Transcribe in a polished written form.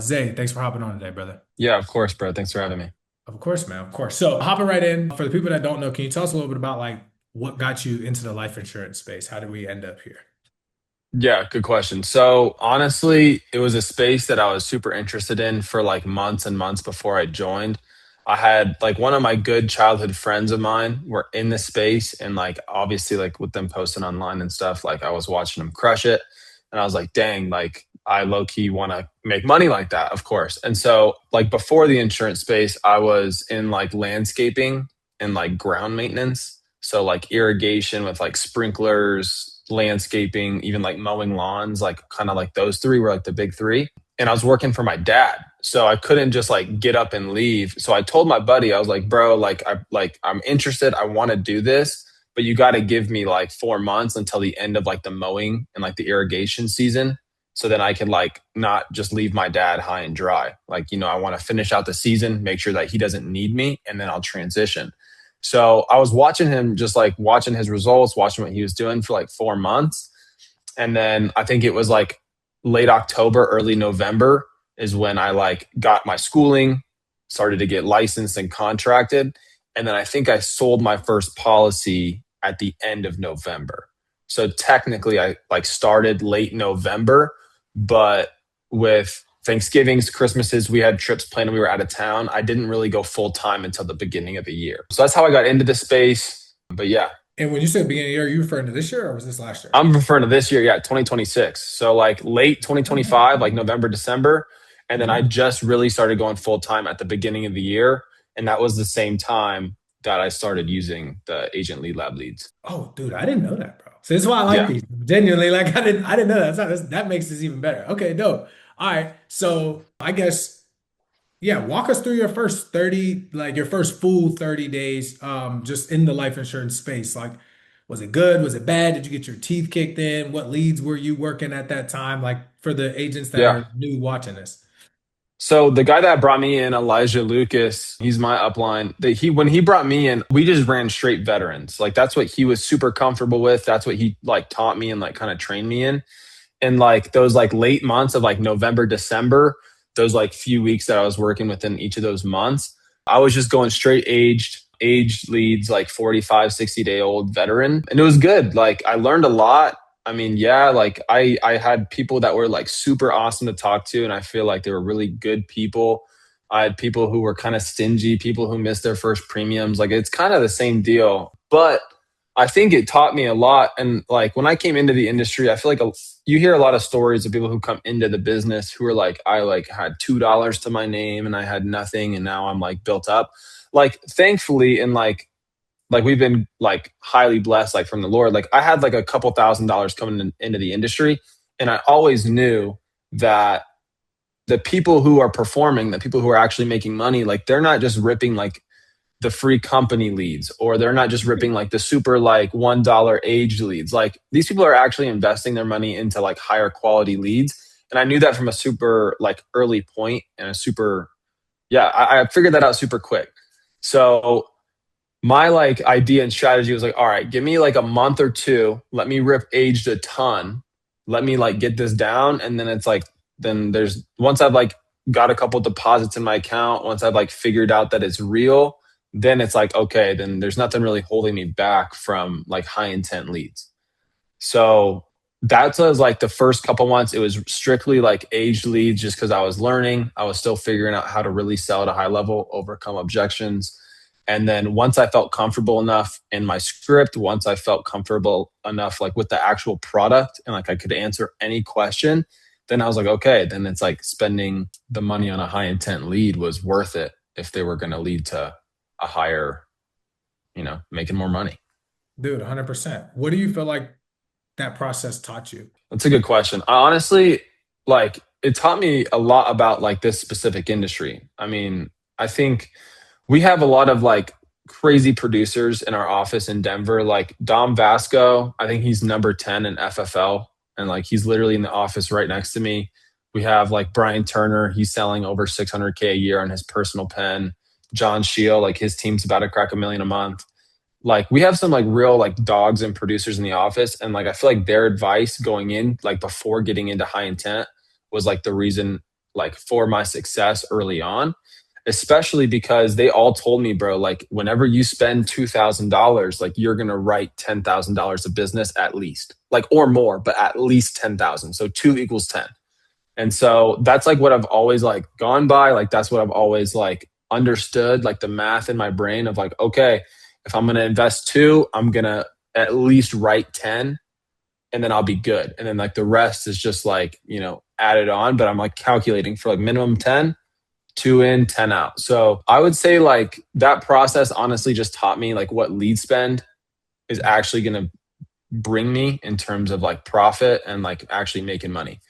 Zay, thanks for hopping on today, brother. Yeah, of course, bro. Thanks for having me. Of course, man. Of course. So, hopping right in, for the people that don't know, can you tell us a little bit about like what got you into the life insurance space? How did we end up here? Yeah, good question. So, honestly, it was a space that I was super interested in for like months and months before I joined. I had like one of my good childhood friends of mine were in the space, and like obviously, like with them posting online and stuff, like I was watching them crush it. And I was like, dang, like I low key want to make money like that, of course. And so, like before the insurance space, I was in like landscaping and like ground maintenance. So, like irrigation with like sprinklers, landscaping, even like mowing lawns, like kind of like those three were like the big three. And I was working for my dad. So I couldn't just like get up and leave. So I told my buddy, I was like, bro, I'm interested. I want to do this, but you got to give me like 4 months until the end of like the mowing and like the irrigation season. So then I can like not just leave my dad high and dry. Like, I want to finish out the season, make sure that he doesn't need me, and then I'll transition. So I was watching him, just like watching his results, watching what he was doing for like 4 months. And then I think it was like late October, early November is when I like got my schooling, started to get licensed and contracted. And then I think I sold my first policy at the end of November. So technically I like started late November, but with Thanksgivings, Christmases, we had trips planned and we were out of town. I didn't really go full time until the beginning of the year. So that's how I got into the space. But yeah, And when you said beginning of the year, are you referring to this year or was this last year? I'm referring to this year, yeah, 2026. So like late Okay. 2025, like November, December. And then I Mhm. just really started going full time at the beginning of the year. And that was the same time that I started using the agent lead lab leads. Oh, dude, I didn't know that, bro. So this is why I like Yeah. these. Genuinely, like I didn't know that. That makes this even better. Okay, dope. All right. So I guess yeah, walk us through your first 30, like your first full 30 days, just in the life insurance space. Like, was it good? Was it bad? Did you get your teeth kicked in? What leads were you working at that time? Like for the agents that Yeah. are new watching this. So the guy that brought me in, Elijah Lucas, he's my upline. That he when he brought me in, we just ran straight veterans. Like that's what he was super comfortable with. That's what he like taught me and like kind of trained me in. And like those like late months of like November, December, those like few weeks that I was working within each of those months, I was just going straight aged leads, like 45, 60-day old veteran. And it was good. Like I learned a lot. I mean, yeah, like I had people that were like super awesome to talk to, and I feel like they were really good people. I had people who were kind of stingy, people who missed their first premiums. Like it's kind of the same deal. But I think it taught me a lot. And like when I came into the industry, I feel like you hear a lot of stories of people who come into the business who are like, I like had $2 to my name and I had nothing, and now I'm like built up. Like thankfully, and like we've been like highly blessed, like from the Lord. Like I had like a couple $1,000s coming into the industry, and I always knew that the people who are performing, the people who are actually making money, like they're not just ripping like the free company leads, or they're not just ripping like the super like $1 age leads. Like these people are actually investing their money into like higher quality leads. And I knew that from a super like early point, and a super, yeah, I figured that out super quick. So my like idea and strategy was like, all right, give me like a month or two, let me rip aged a ton, let me like get this down. And then it's like, then there's once I've like got a couple deposits in my account, once I've like figured out that it's real, then it's like, okay, then there's nothing really holding me back from like high intent leads. So that was like the first couple months. It was strictly like aged leads just because I was learning. I was still figuring out how to really sell at a high level, overcome objections. And then once I felt comfortable enough in my script, once I felt comfortable enough like with the actual product and like I could answer any question, then I was like, okay, then it's like spending the money on a high intent lead was worth it if they were going to lead to a higher, making more money. Dude, 100%. What do you feel like that process taught you? That's a good question. I honestly, like, it taught me a lot about like this specific industry. I mean, I think we have a lot of like crazy producers in our office in Denver, like Dom Vasco. I think he's number 10 in FFL, and like he's literally in the office right next to me. We have like Brian Turner, he's selling over 600K a year on his personal pen. John Scheel, like his team's about to crack 1 million a month. Like we have some like real like dogs and producers in the office, and like I feel like their advice going in like before getting into high intent was like the reason like for my success early on, especially because they all told me, bro, like whenever you spend $2,000, like you're going to write $10,000 of business at least, like, or more, but at least 10,000. So two equals 10. And so that's like what I've always like gone by. Like that's what I've always like understood, like the math in my brain of like, okay, if I'm going to invest two, I'm going to at least write 10 and then I'll be good. And then like the rest is just like, added on, but I'm like calculating for like minimum 10, two in, 10 out. So I would say like that process honestly just taught me like what lead spend is actually going to bring me in terms of like profit and like actually making money.